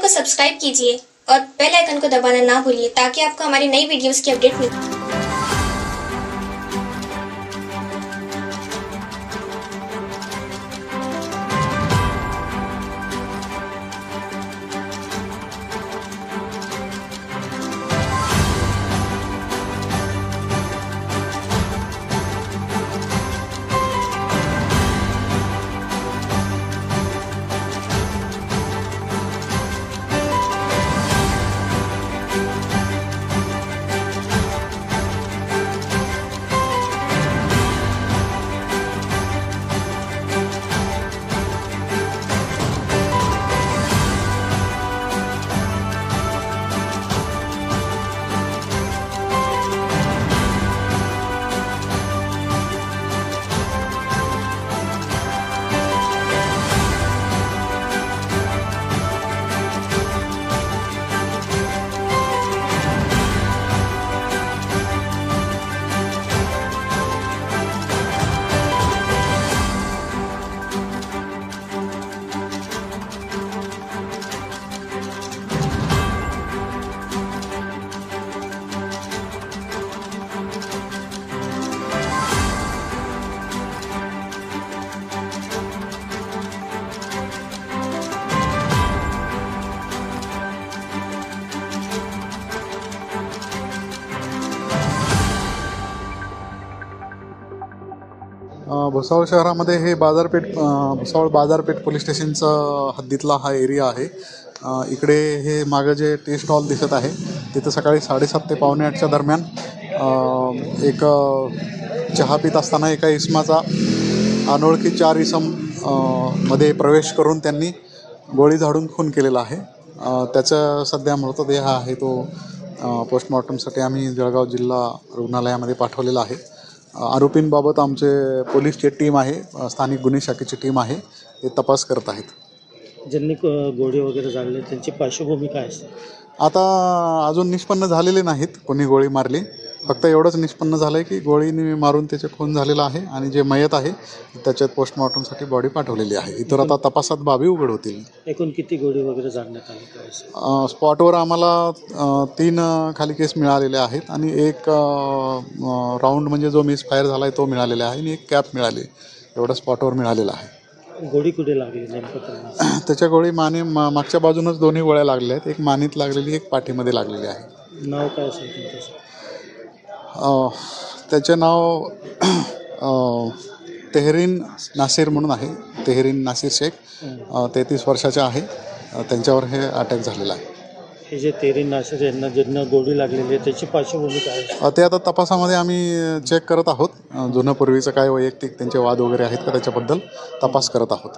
को सब्सक्राइब कीजिए और बेल आइकन को दबाना ना भूलिए ताकि आपको हमारी नई वीडियोस की अपडेट मिले। भुसावळ शहरामध्ये हे भुसावळ बाजारपेठ पोलीस स्टेशनचा हद्दीतला हा एरिया आहे. इकडे हे मागं जे टी स्टॉल दिसत आहे तिथं सकाळी 7:30 ते पावणे 8च्या दरम्यान एक चहा पित असताना एका इसमाचा अनोळखी 4 इसम मध्ये प्रवेश करून त्यांनी गोळी झाडून खून केलेला आहे. त्याचा सध्या मृतदेह आहे तो पोस्टमॉर्टमसाठी आम्ही जळगाव जिल्हा रुग्णालयामध्ये पाठवलेला आहे. आरोपींबाबत आमचे पोलीसची टीम आहे, स्थानिक गुन्हे शाखेची टीम आहे, हे तपास करत आहेत. ज्यांनी गोळी वगैरे झाडले त्यांची पार्श्वभूमी काय असते? आता अजून निष्पन्न झालेले नाहीत कोणी गोळी मारली. फक्त एवढंच निष्पन्न झालं आहे की गोळीने मारून त्याचे खून झालेला आहे आणि जे मयत आहे त्याच्यात पोस्टमॉर्टमसाठी बॉडी पाठवलेली आहे. इतर आता तपासात बाबी उघड होतील. एकूण किती गोळी वगैरे झाडण्यात आली काय? स्पॉटवर आम्हाला 3 खाली केस मिळालेले आहेत आणि एक राऊंड म्हणजे जो मिस फायर झाला आहे तो मिळालेला आहे आणि एक कॅप मिळाली. एवढं स्पॉटवर मिळालेलं आहे. गोळी कुठे लागली नेमकं? त्याच्या गोळी मागच्या बाजूनच दोन्ही गोळ्या लागलेल्या आहेत. एक मानीत लागलेली, एक पाठीमध्ये लागलेली आहे. नाव काय असेल तुमचं? त्याचे नाव तेहरीन नासिर म्हणून आहे. तेहरीन नासिर शेख 33 वर्षाचे आहे. त्यांच्यावर हे अटॅक झालेला आहे. हे जे तेहरीन नासिर यांना ज्यांना गोळी लागलेली आहे त्याची पार्श्वभूमी काय? ते आता तपासामध्ये आम्ही चेक करत आहोत. जुनं पूर्वीचं काय वैयक्तिक त्यांचे वाद वगैरे आहेत का त्याच्याबद्दल तपास करत आहोत.